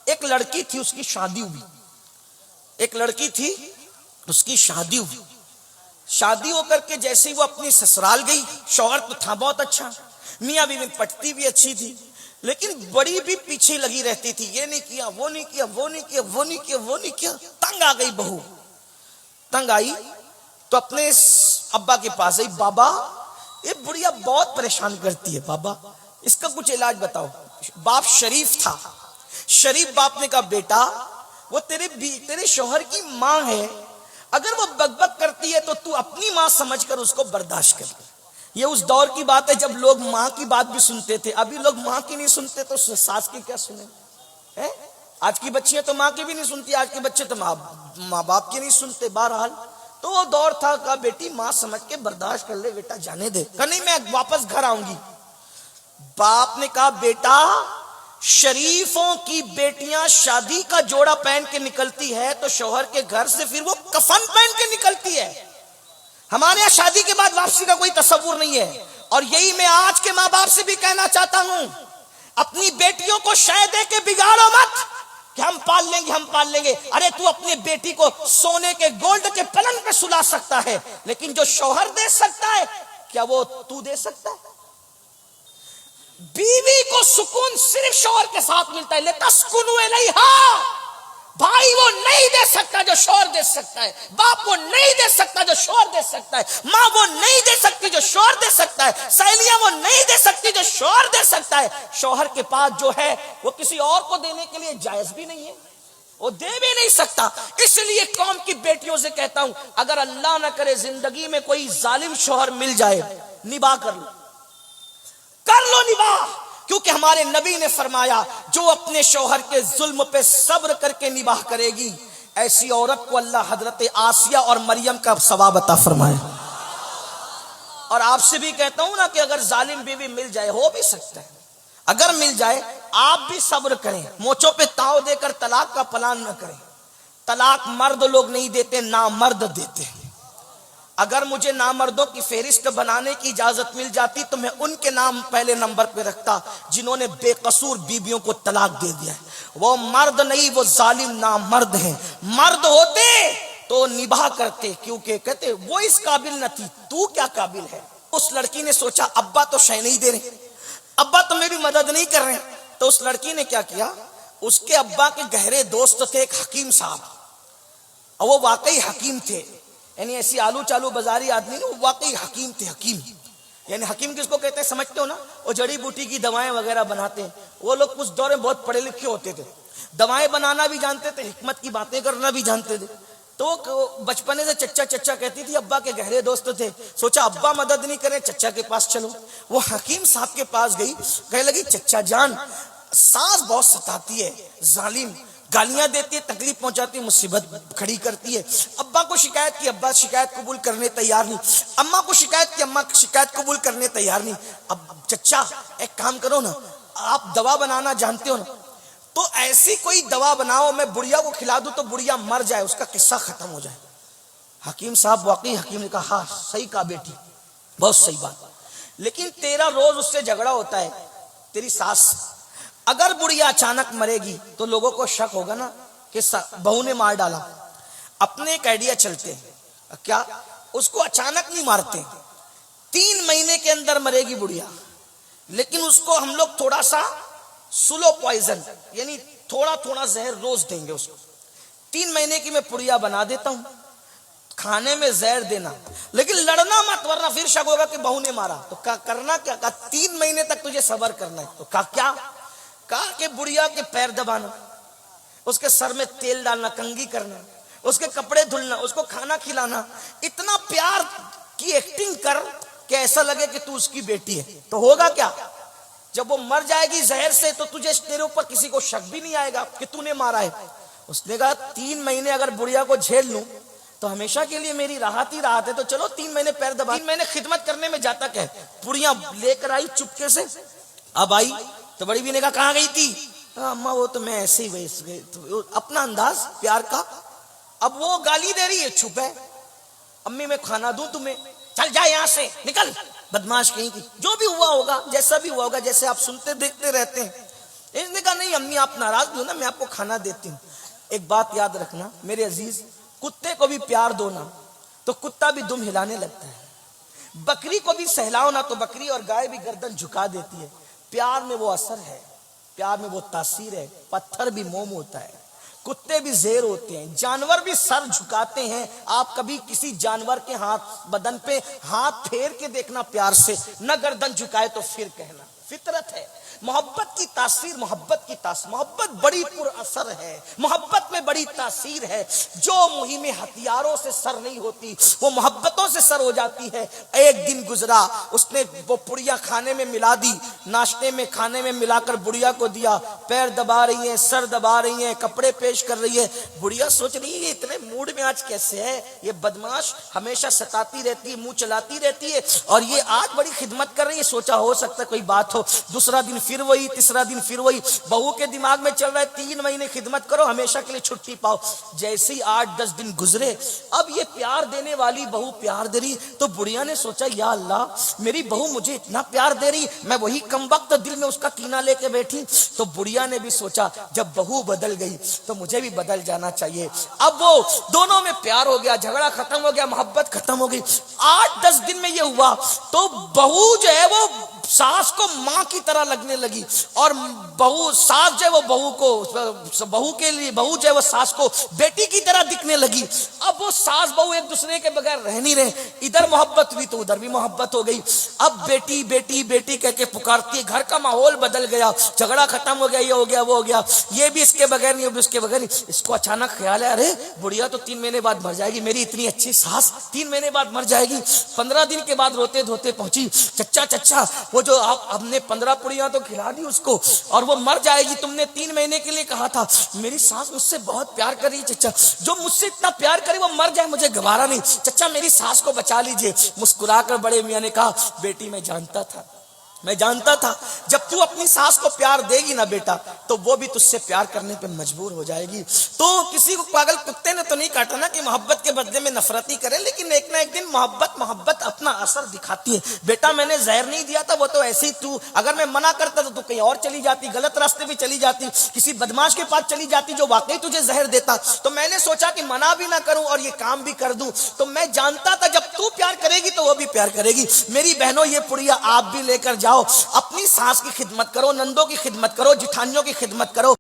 ایک لڑکی تھی، اس کی شادی ہوئی، ایک لڑکی تھی اس کی شادی ہوئی، شادی ہو کر کے جیسے ہی وہ اپنی سسرال گئی، شوہر تو تھا بہت اچھا، میاں بیوی پٹتی بھی اچھی تھی، لیکن بڑی بھی پیچھے لگی رہتی تھی، یہ نہیں کیا، وہ نہیں کیا، وہ نہیں کیا، وہ نہیں کیا، وہ نہیں کیا۔ تنگ آ گئی بہو، تنگ آئی تو اپنے ابا کے پاس آئی، بابا یہ بڑھیا بہت پریشان کرتی ہے، بابا اس کا کچھ علاج بتاؤ۔ باپ شریف تھا، شریف باپ نے کہا بیٹا وہ تیرے شوہر کی ماں ہے، اگر وہ بک کرتی ہے تو تو اپنی ماں سمجھ کر اس کو برداشت کر۔ یہ اس دور کی بات ہے جب لوگ ماں کی بات بھی سنتے تھے، ابھی لوگ ماں کی نہیں سنتے تو ساس کی کیا سنیں؟ آج کی بچیاں تو ماں کی بھی نہیں سنتی، آج کے بچے تو ماں باپ کی نہیں سنتے۔ بہرحال تو وہ دور تھا، کہا بیٹی ماں سمجھ کے برداشت کر لے بیٹا، جانے دے۔ کہا نہیں میں واپس گھر آؤں گی۔ باپ نے کہا بیٹا شریفوں کی بیٹیاں شادی کا جوڑا پہن کے نکلتی ہے تو شوہر کے گھر سے پھر وہ کفن پہن کے نکلتی ہے، ہمارے یہاں شادی کے بعد واپسی کا کوئی تصور نہیں ہے۔ اور یہی میں آج کے ماں باپ سے بھی کہنا چاہتا ہوں، اپنی بیٹیوں کو شے دے کے بگاڑو مت کہ ہم پال لیں گے، ہم پال لیں گے۔ ارے تو اپنی بیٹی کو سونے کے گولڈ کے پلنگ پہ سلا سکتا ہے، لیکن جو شوہر دے سکتا ہے کیا وہ تو دے سکتا ہے؟ بیوی کو سکون صرف شوہر کے ساتھ ملتا ہے، لِتَسْكُنُوا إِلَيْهَا۔ بھائی وہ نہیں دے سکتا جو شوہر دے سکتا ہے، باپ وہ نہیں دے سکتا جو شوہر دے سکتا ہے، ماں وہ نہیں دے سکتی جو شوہر دے سکتا ہے، سہیلیاں وہ نہیں دے سکتی جو شوہر دے سکتا ہے۔ شوہر کے پاس جو ہے وہ کسی اور کو دینے کے لیے جائز بھی نہیں ہے، وہ دے بھی نہیں سکتا۔ اس لیے قوم کی بیٹیوں سے کہتا ہوں، اگر اللہ نہ کرے زندگی میں کوئی ظالم شوہر مل جائے، نباہ کر لو، کر لو نباہ، کیونکہ ہمارے نبی نے فرمایا جو اپنے شوہر کے ظلم پہ صبر کر کے نباہ کرے گی، ایسی عورت کو اللہ حضرت آسیہ اور مریم کا ثواب عطا فرمائے۔ اور آپ سے بھی کہتا ہوں نا کہ اگر ظالم بیوی مل جائے، ہو بھی سکتا ہے، اگر مل جائے آپ بھی صبر کریں، موچوں پہ تاؤ دے کر طلاق کا پلان نہ کریں۔ طلاق مرد لوگ نہیں دیتے، نامرد دیتے ہیں۔ اگر مجھے نامردوں کی فہرست بنانے کی اجازت مل جاتی تو میں ان کے نام پہلے نمبر پہ رکھتا جنہوں نے بے قصور بیویوں کو طلاق دے دیا ہے۔ وہ مرد نہیں، وہ ظالم نامرد ہیں۔ مرد ہوتے تو نباہ کرتے، کیونکہ کہتے وہ اس قابل نہ تھی، تو کیا قابل ہے۔ اس لڑکی نے سوچا ابا تو شے نہیں دے رہے، ابا تو میری مدد نہیں کر رہے ہیں، تو اس لڑکی نے کیا کیا، اس کے ابا کے گہرے دوست تھے ایک حکیم صاحب، اور وہ واقعی حکیم تھے، یعنی ایسی آلو چالو بازاری آدمی نہیں، وہ واقعی حکیم تھے۔ حکیم یعنی حکیم کس کو کہتے ہیں سمجھتے ہو نا، وہ جڑی بوٹی کی دوائیں وغیرہ بناتے ہیں۔ وہ لوگ اس دور میں بہت پڑھے لکھے ہوتے تھے، دوائیں بنانا بھی جانتے تھے، حکمت کی باتیں کرنا بھی جانتے تھے۔ تو بچپنے سے چچا چچا کہتی تھی، ابا کے گہرے دوست تھے، سوچا ابا مدد نہیں کرے چچا کے پاس چلو۔ وہ حکیم صاحب کے پاس گئی، کہنے لگی چچا جان ساس بہت ستاتی ہے، ظالم، گالیاں دیتی ہے، تکلیف پہنچاتی ہے، مصیبت کھڑی کرتی ہے۔ ابا کو شکایت کی، ابا شکایت قبول کرنے تیار نہیں۔ اماں کو شکایت کی، اماں شکایت قبول کرنے تیار نہیں۔ اب چچا ایک کام کرو نا، آپ دوا بنانا جانتے ہو نا، تو ایسی کوئی دوا بناؤ میں بڑھیا کو کھلا دوں تو بڑھیا مر جائے، اس کا قصہ ختم ہو جائے۔ حکیم صاحب واقعی حکیم نے کہا ہاں صحیح کہا بیٹی، بہت صحیح بات، لیکن تیرا روز اس سے جھگڑا ہوتا ہے، تیری ساس، اگر بڑھیا اچانک مرے گی تو لوگوں کو شک ہوگا نا کہ بہو نے مار ڈالا۔ اپنے ایک آئیڈیا چلتے ہیں، کیا اس کو اچانک نہیں مارتے، 3 مہینے کے اندر مرے گی بڑھیا، لیکن اس کو ہم لوگ تھوڑا سا سلو پوائزن یعنی تھوڑا تھوڑا زہر روز دیں گے اس کو۔ 3 مہینے کی میں پڑیا بنا دیتا ہوں، کھانے میں زہر دینا، لیکن لڑنا مت ورنہ پھر شک ہوگا کہ بہو نے مارا۔ تو کرنا کیا، کہا 3 مہینے تک تجھے صبر کرنا ہے۔ تو کہا کیا، کہا کہ بڑھیا کے پیر دبانا، اس کے سر میں تیل ڈالنا، کنگھی کرنا، اس کے کپڑے دھلنا، اس کو کھانا کھلانا، اتنا پیار کی ایکٹنگ کر کہ ایسا لگے کہ تو اس کی بیٹی ہے۔ تو ہوگا کیا، جب وہ مر جائے گی زہر سے تو تجھے تیرے اوپر کسی کو شک بھی نہیں آئے گا کہ تو نے مارا ہے۔ اس نے کہا 3 مہینے اگر بڑھیا کو جھیل لوں تو ہمیشہ کے لیے میری راحت ہی راحت ہے، تو چلو 3 مہینے پیر دبا۔ 3 مہینے خدمت کرنے میں جاتا کہ پڑیاں لے کر آئی چپکے سے، اب آئی تو بڑی بھی نے کہا کہاں گئی تھی، اماں وہ تو میں ایسے ہی اپنا انداز پیار کا۔ اب وہ گالی دے رہی ہے، چھپ ہے، امی میں کھانا دوں تمہیں، چل جا یہاں سے نکل، بدماش کہیں کی۔ جو بھی ہوا ہوگا، جیسا بھی ہوا ہوگا، جیسے آپ سنتے دیکھتے رہتے ہیں۔ اس نے کہا نہیں امی آپ ناراض نہیں ہو نا، میں آپ کو کھانا دیتی ہوں۔ ایک بات یاد رکھنا میرے عزیز، کتے کو بھی پیار دو نا تو کتا بھی دم ہلانے لگتا ہے، بکری کو بھی سہلاؤ نا تو بکری اور گائے بھی گردن جھکا دیتی ہے۔ پیار میں وہ اثر ہے، پیار میں وہ تاثیر ہے۔ پتھر بھی موم ہوتا ہے، کتے بھی زیر ہوتے ہیں، جانور بھی سر جھکاتے ہیں۔ آپ کبھی کسی جانور کے ہاتھ بدن پہ ہاتھ پھیر کے دیکھنا پیار سے، نہ گردن جھکائے تو پھر کہنا، فطرت ہے۔ محبت کی تاثیر، محبت بڑی پر اثر ہے، محبت میں بڑی تاثیر ہے۔ جو مہم ہتھیاروں سے سر نہیں ہوتی وہ محبتوں سے سر ہو جاتی ہے۔ ایک دن گزرا، اس نے وہ پڑیا کھانے میں ملا دی، ناشتے میں کھانے میں ملا کر بڑیا کو دیا، پیر دبا رہی ہیں، سر دبا رہی ہیں، کپڑے پیش کر رہی ہے۔ بڑیا سوچ رہی ہے یہ اتنے موڈ میں آج کیسے ہے، یہ بدماش ہمیشہ ستاتی رہتی ہے، منہ چلاتی رہتی ہے، اور یہ آج بڑی خدمت کر رہی ہے۔ سوچا ہو سکتا ہے کوئی بات ہو۔ دوسرا دن پھر وہی، تیسرا دن پھر وہی۔ بہو کے دماغ میں چل رہا ہے 3 مہینے خدمت کرو، ہمیشہ کے لیے چھٹی پاؤ۔ جیسے ہی 8-10 دن گزرے، اب یہ پیار دینے والی بہو پیار دے رہی، تو بڑھیا نے سوچا یا اللہ میری بہو مجھے اتنا پیار دے رہی، میں وہی کم وقت دل میں اس کا کینہ لے کے بیٹھی۔ تو بڑھیا نے بھی سوچا جب بہو بدل گئی تو مجھے بھی بدل جانا چاہیے۔ اب وہ دونوں میں پیار ہو گیا، جھگڑا ختم ہو گیا، محبت ختم ہو گئی۔ 8-10 دن میں یہ ہوا تو بہو جو ہے وہ ساس کو ماں کی طرح لگنے لگی، اور بہو ساس جو ہے وہ بہو جو ہے وہ ساس کو بیٹی کی طرح دکھنے لگی۔ اب وہ ساس بہو ایک دوسرے کے بغیر رہ نہیں رہے، ادھر محبت ہوئی تو ادھر بھی محبت ہو گئی۔ اب بیٹی بیٹی بیٹی کہہ کے پکارتی ہے، گھر کا ماحول بدل گیا، جھگڑا ختم ہو گیا، یہ ہو گیا وہ ہو گیا، یہ بھی اس کے بغیر نہیں، وہ بھی اس کے بغیر نہیں۔ اس کو اچانک خیال ہے ارے بڑھیا تو 3 مہینے بعد مر جائے گی، میری اتنی اچھی ساس 3 مہینے بعد مر جائے گی۔ 15 دن کے بعد روتے دھوتے پہنچی، چچا وہ جو ہم نے 15 پڑیاں تو کھلا دی اس کو، اور وہ مر جائے گی، تم نے 3 مہینے کے لیے کہا تھا۔ میری ساس مجھ سے بہت پیار کر رہی ہے چچا، جو مجھ سے اتنا پیار کرے وہ مر جائے مجھے گوارا نہیں، چچا میری ساس کو بچا لیجئے۔ مسکرا کر بڑے میاں نے کہا بیٹی میں جانتا تھا جب تو اپنی ساس کو پیار دے گی نا بیٹا تو وہ بھی تجھ سے پیار کرنے پہ مجبور ہو جائے گی۔ تو کسی کو پاگل کتے نے تو نہیں کاٹا نا کہ محبت کے بدلے میں نفرت ہی کرے، لیکن ایک نہ ایک دن محبت اپنا اثر دکھاتی ہے۔ بیٹا میں نے زہر نہیں دیا تھا، وہ تو ایسے ہی تو اگر میں منع کرتا تو کہیں اور چلی جاتی، غلط راستے بھی چلی جاتی، کسی بدماش کے پاس چلی جاتی جو واقعی تجھے زہر دیتا۔ تو میں نے سوچا کہ منع بھی نہ کروں اور یہ کام بھی کر دوں۔ تو میں جانتا تھا جب تو پیار کرے گی تو وہ بھی پیار کرے گی۔ میری بہنوں یہ پڑیا آپ بھی لے کر جاؤ، اپنی ساس کی خدمت کرو، نندوں کی خدمت کرو، جٹھانیوں کی خدمت کرو۔